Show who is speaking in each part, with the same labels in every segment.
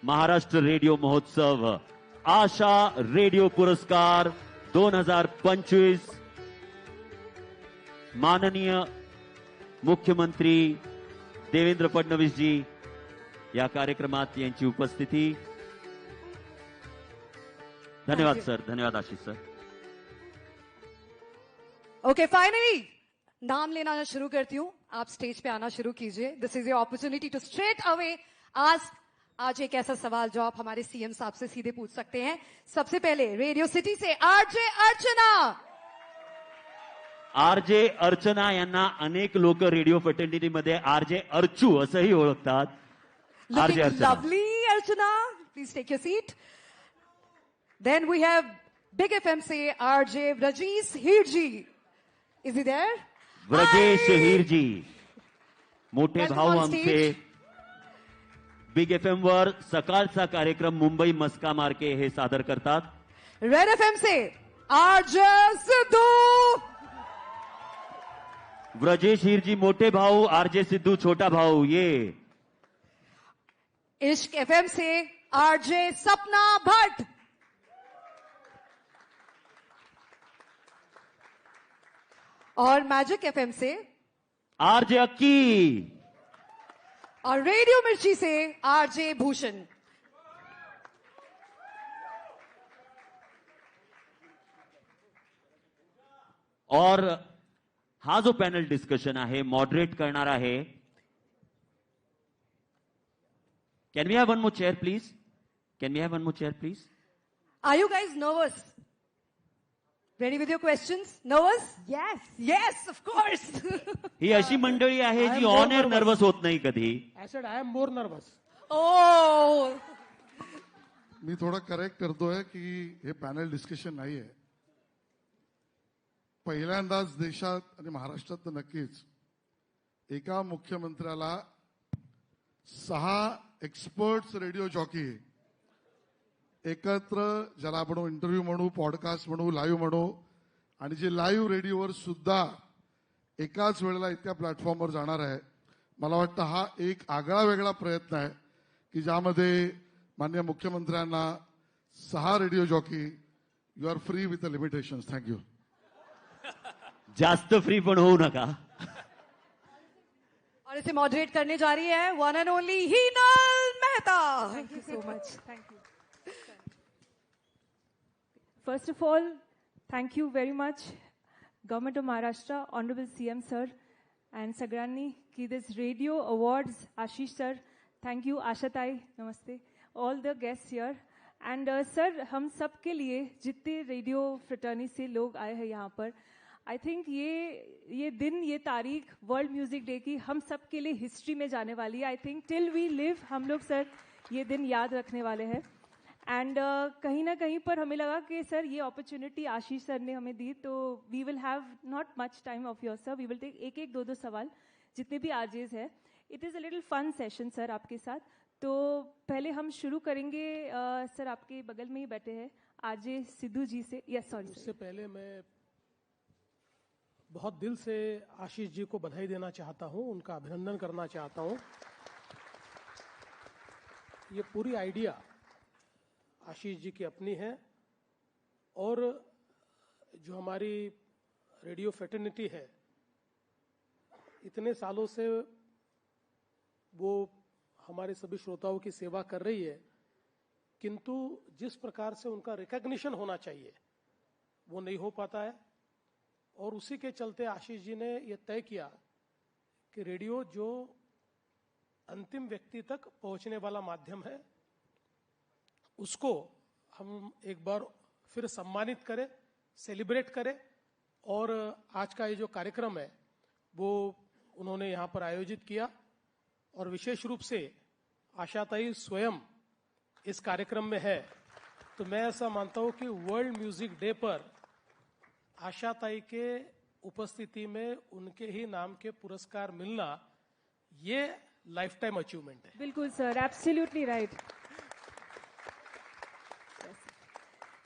Speaker 1: Maharashtra radio महोत्सव आशा radio पुरस्कार 2025 माननीय मुख्यमंत्री देवेंद्र फडणवीस जी या कार्यक्रमात यांची उपस्थिती. धन्यवाद सर. धन्यवाद आशीष सर.
Speaker 2: ओके, फाइनली नाम लेना शुरू करती हूं. आप स्टेज पे आना शुरू कीजिए. This is your opportunity to straight away आज एक ऐसा सवाल जो आप हमारे सीएम साहब से सीधे पूछ सकते हैं. सबसे पहले रेडियो सिटी से आरजे अर्चना.
Speaker 1: आरजे अर्चना यांना अनेक लोक रेडिओ फर्टेनिटी मध्ये आरजे अर्चू असंही ओळखतात. RJ Archana.
Speaker 2: Lovely Archana, please take your seat. Then we have big FM से RJ Vrajesh Hirji. Is he there?
Speaker 1: Vrajesh Hirji मोठे भाऊ आमचे. बिग एफएम वर सकाळचा कार्यक्रम मुंबई मस्का मार्के हे सादर करतात.
Speaker 2: रेड एफएम से आरजे सिद्धू.
Speaker 1: व्रजेश हीरजी मोठे भाऊ, आरजे सिद्धू छोटा भाऊ. ये
Speaker 2: इश्क एफएम से आरजे सपना भट्ट. और मैजिक एफएम से
Speaker 1: आरजे अक्की.
Speaker 2: और रेडियो मिर्ची से आरजे भूषण.
Speaker 1: और हा जो पॅनल डिस्कशन आहे मॉडरेट करणार आहे. Can we have one more chair please? Can we have one more chair please?
Speaker 2: Are you guys nervous? Ready with your questions? Nervous? Yes. Yes, of course.
Speaker 1: ही अशी मंडळी आहे जी ऑन एअर नर्वस होत नाही कधी.
Speaker 3: I said I am more nervous.
Speaker 2: Oh.
Speaker 4: मी थोडं correct करतोय की हे पॅनल डिस्कशन नाहीये. पहिल्यांदाच देशात आणि महाराष्ट्रात तर नक्कीच एका मुख्यमंत्र्याला 6 एक्सपर्ट्स रेडिओ जॉकी एकत्र, ज्याला आपण इंटरव्ह्यू म्हणू, पॉडकास्ट म्हणू, लाईव्ह म्हणू, आणि जे लाईव्ह रेडिओवर सुद्धा एकाच वेळेला इतक्या प्लॅटफॉर्मवर जाणार आहे. मला वाटतं हा एक आगळा वेगळा प्रयत्न आहे की ज्यामध्ये माननीय मुख्यमंत्र्यांना 6 radio jockey. You are free with the limitations. Thank you.
Speaker 1: जास्त फ्री पण होऊ नका.
Speaker 2: और इसे मॉडरेट करने जा रही है one and only Hinal Mehta.
Speaker 5: Thank you so much. Thank you. First of all, thank you very much, Government of Maharashtra, Honorable CM sir, and Sagrani ki this radio awards, Ashish sir, thank you, Asha tai, namaste, all the guests here, and sir, हम सब के लिए जितने radio फ्रेटर्नी से लोग आए हैं यहाँ पर, आई थिंक ये दिन, ये तारीख वर्ल्ड म्यूजिक डे की हम सब के लिए हिस्ट्री में जाने वाली है. I think till we live हम लोग सर ये दिन याद रखने वाले हैं. एंड कहीं ना कहीं पर हमें लगा कि सर ये अपॉर्चुनिटी आशीष सर ने हमें दी, तो we will have not much time of your sir. We will take एक 2 सवाल जितने भी आरजेज है. It is a little fun session sir आपके साथ. तो पहले हम शुरू करेंगे सर आपके बगल में ही बैठे हैं आरजे सिद्धू जी से. Yes sorry.
Speaker 3: उससे पहले मैं बहुत दिल से आशीष जी को बधाई देना चाहता हूं, उनका अभिनंदन करना चाहता हूं. ये पूरी आइडिया आशीष जी की अपनी है, और जो हमारी रेडियो फ्रेटर्निटी है इतने सालों से वो हमारे सभी श्रोताओं की सेवा कर रही है, किंतु जिस प्रकार से उनका रिकॉग्निशन होना चाहिए वो नहीं हो पाता है. और उसी के चलते आशीष जी ने यह तय किया कि रेडियो जो अंतिम व्यक्ति तक पहुंचने वाला माध्यम है उसको हम एक बार फिर सम्मानित करें, सेलिब्रेट करें. और आज का ये जो कार्यक्रम है वो उन्होंने यहाँ पर आयोजित किया, और विशेष रूप से आशाताई स्वयं इस कार्यक्रम में है. तो मैं ऐसा मानता हूँ कि वर्ल्ड म्यूजिक डे पर आशाताई के उपस्थिति में उनके ही नाम के पुरस्कार मिलना ये लाइफ टाइम अचीवमेंट है.
Speaker 5: बिल्कुल सर, एब्सोल्युटली राइट.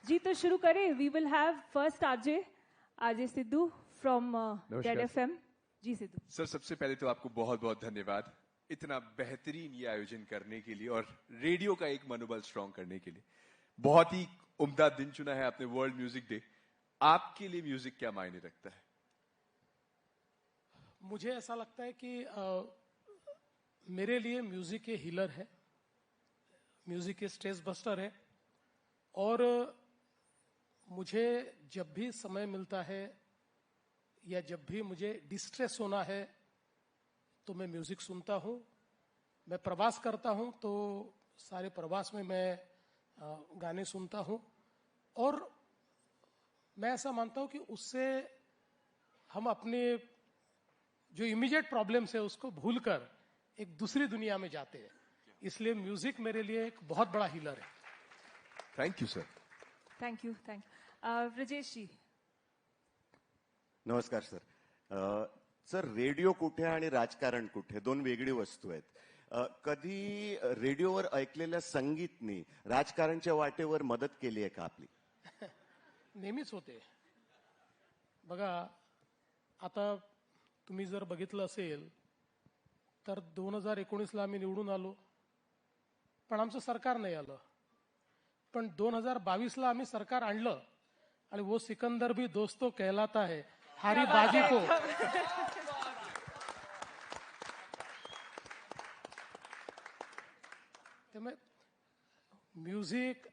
Speaker 5: जी तो शुरू करें. We will have first RJ Siddhu from Red FM. जी सिद्धू
Speaker 6: सर, सबसे पहले तो आपको बहुत बहुत धन्यवाद. इतना बेहतरीन ये आयोजन करने के लिए और रेडियो का एक मनोबल स्ट्रांग करने के लिए। बहुत ही उम्दा दिन चुना है आपने, वर्ल्ड म्यूजिक डे। आपके लिए म्यूजिक क्या मायने रखता है?
Speaker 3: मुझे ऐसा लगता है कि मेरे लिए म्यूजिक एक हीलर है, म्यूजिक एक स्ट्रेस बस्टर है, और मुझे जब भी समय मिलता है या जब भी मुझे डिस्ट्रेस होना है तो मैं म्यूजिक सुनता हूँ। मैं प्रवास करता हूँ तो सारे प्रवास में मैं गाने सुनता हूँ, और मैं ऐसा मानता हूँ कि उससे हम अपने जो इमीडिएट प्रॉब्लम्स है उसको भूलकर एक दूसरी दुनिया में जाते हैं। इसलिए म्यूजिक मेरे लिए एक बहुत बड़ा हीलर है।
Speaker 6: Thank you sir.
Speaker 5: Thank you. Brajesh ji.
Speaker 7: नमस्कार सर। सर, रेडिओ कुठे आणि राजकारण कुठे, दोन वेगळी वस्तू आहेत. कधी रेडिओवर ऐकलेल्या संगीतनी राजकारणच्या वाटेवर मदत केली आहे का आपली?
Speaker 3: नेहमीच होते बघा. आता तुम्ही जर बघितलं असेल तर 2019ला आम्ही निवडून आलो, पण आमचं सरकार नाही आलं. पण 2022ला आम्ही सरकार आणलं, आणि वो सिकंदर भी दोस्तों कहलाता है, हारी बाजी को. त्यामुळे म्युझिक,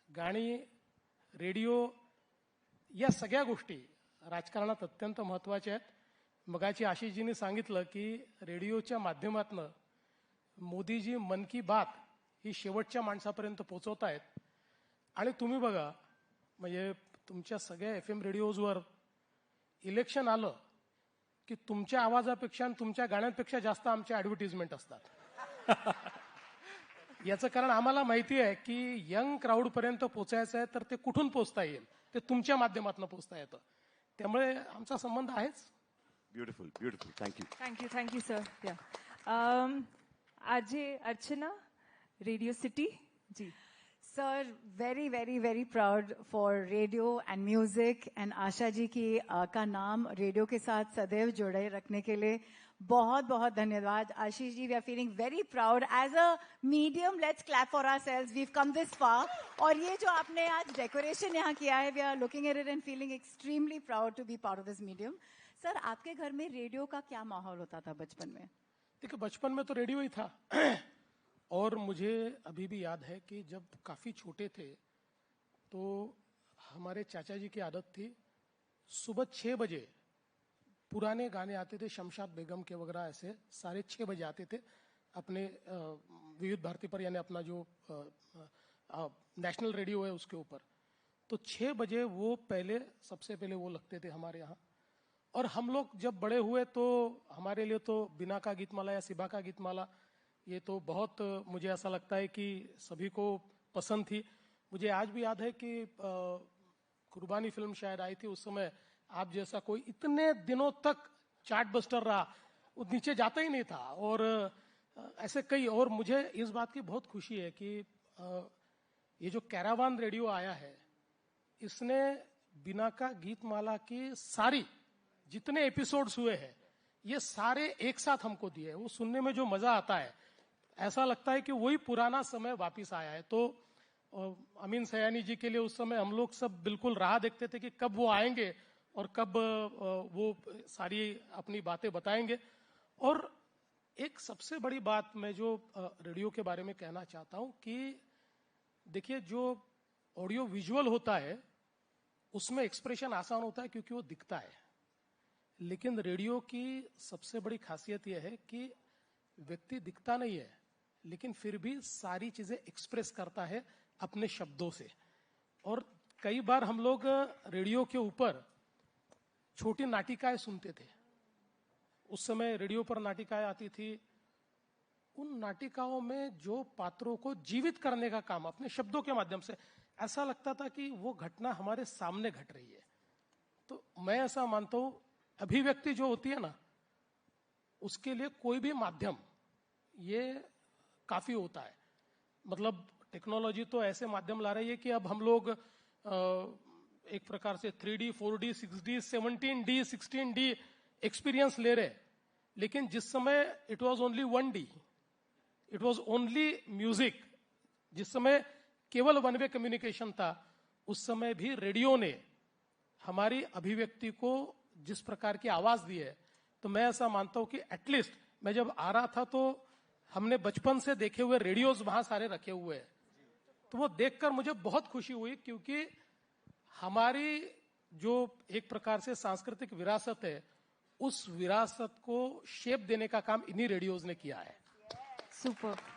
Speaker 3: गाणी, रेडिओ या सगळ्या गोष्टी राजकारणात अत्यंत महत्वाच्या आहेत. मगाची आशिषजींनी सांगितलं की रेडिओच्या माध्यमातून मोदीजी मन की बात ही शेवटच्या माणसापर्यंत पोहोचवतायत. आणि तुम्ही बघा, म्हणजे तुमच्या सगळ्या FM रेडिओजवर इलेक्शन आलं की तुमच्या आवाजापेक्षा आणि तुमच्या गाण्यांपेक्षा जास्त आमच्या ऍडव्हर्टिजमेंट असतात. याचं कारण आम्हाला माहिती आहे की यंग क्राऊड पर्यंत पोहोचायचं आहे तर ते कुठून पोहोचता येईल, ते तुमच्या माध्यमातून पोहोचता येतं. त्यामुळे आमचा संबंध आहेच.
Speaker 7: Beautiful, beautiful.
Speaker 5: Thank you sir. RJ Archana, Radio City ji.
Speaker 8: Sir, very, very, very proud for radio and music and Asha ji की का नाम रेडियो के साथ सदैव जोड़े रखने के लिए बहुत बहुत धन्यवाद. Ashish ji, we are feeling very proud as a medium. Let's clap for ourselves. We've come this far. और ये जो आपने आज डेकोरेशन यहाँ किया है, we are looking at it and feeling extremely proud to be part of this medium. Sir, आपके घर में रेडियो का क्या माहौल होता था बचपन में?
Speaker 3: देखिए, बचपन में तो रेडियो ही था. और मुझे अभी भी याद है कि जब काफी छोटे थे तो हमारे चाचा जी की आदत थी, सुबह 6 बजे पुराने गाने आते थे, शमशाद बेगम के वगैरह, ऐसे सारे 6 बजे आते थे अपने विविध भारती पर, यानी अपना जो नेशनल रेडियो है उसके ऊपर. तो 6 बजे वो सबसे पहले वो लगते थे हमारे यहाँ. और हम लोग जब बड़े हुए तो हमारे लिए तो बिना का गीतमाला या सिबा का गीतमाला, ये तो बहुत, मुझे ऐसा लगता है कि सभी को पसंद थी. मुझे आज भी याद है कि कुर्बानी फिल्म शायद आई थी उस समय. आप जैसा कोई इतने दिनों तक चार्ट बस्टर रहा, वो नीचे जाता ही नहीं था. और ऐसे कई, और मुझे इस बात की बहुत खुशी है कि ये जो कैरावान रेडियो आया है, इसने बिना का गीतमाला की सारी जितने एपिसोड्स हुए हैं ये सारे एक साथ हमको दिए. वो सुनने में जो मजा आता है, ऐसा लगता है कि वही पुराना समय वापस आया है. तो अमीन सयानी जी के लिए उस समय हम लोग सब बिल्कुल राह देखते थे कि कब वो आएंगे और कब वो सारी अपनी बातें बताएंगे. और एक सबसे बड़ी बात मैं जो रेडियो के बारे में कहना चाहता हूं कि देखिए, जो ऑडियो विजुअल होता है उसमें एक्सप्रेशन आसान होता है क्योंकि वो दिखता है. लेकिन रेडियो की सबसे बड़ी खासियत यह है कि व्यक्ति दिखता नहीं है, लेकिन फिर भी सारी चीजें एक्सप्रेस करता है अपने शब्दों से. और कई बार हम लोग रेडियो के ऊपर छोटी नाटिकाएं सुनते थे. उस समय रेडियो पर नाटिकाएं आती थी. उन नाटिकाओं में जो पात्रों को जीवित करने का काम अपने शब्दों के माध्यम से, ऐसा लगता था कि वो घटना हमारे सामने घट रही है. तो मैं ऐसा मानता हूं, अभिव्यक्ति जो होती है ना, उसके लिए कोई भी माध्यम ये काफी होता है. मतलब टेक्नोलॉजी तो ऐसे माध्यम ला रही है कि अब हम लोग एक प्रकार से 3D, 4D, 6D, 17D, 16D experience ले रहे. लेकिन जिस समय it was only 1D, it was only music, जिस समय केवल वन वे कम्युनिकेशन था, उस समय भी रेडियो ने हमारी अभिव्यक्ति को जिस प्रकार की आवाज दी है, तो मैं ऐसा मानता हूं कि एटलीस्ट मैं जब आ रहा था तो हमने बचपन से देखे हुए रेडियोज वहां सारे रखे हुए हैं, तो वो देखकर मुझे बहुत खुशी हुई, क्योंकि हमारी जो एक प्रकार से सांस्कृतिक विरासत है, उस विरासत को शेप देने का काम इन्हीं रेडियोज ने किया है।
Speaker 5: सुपर।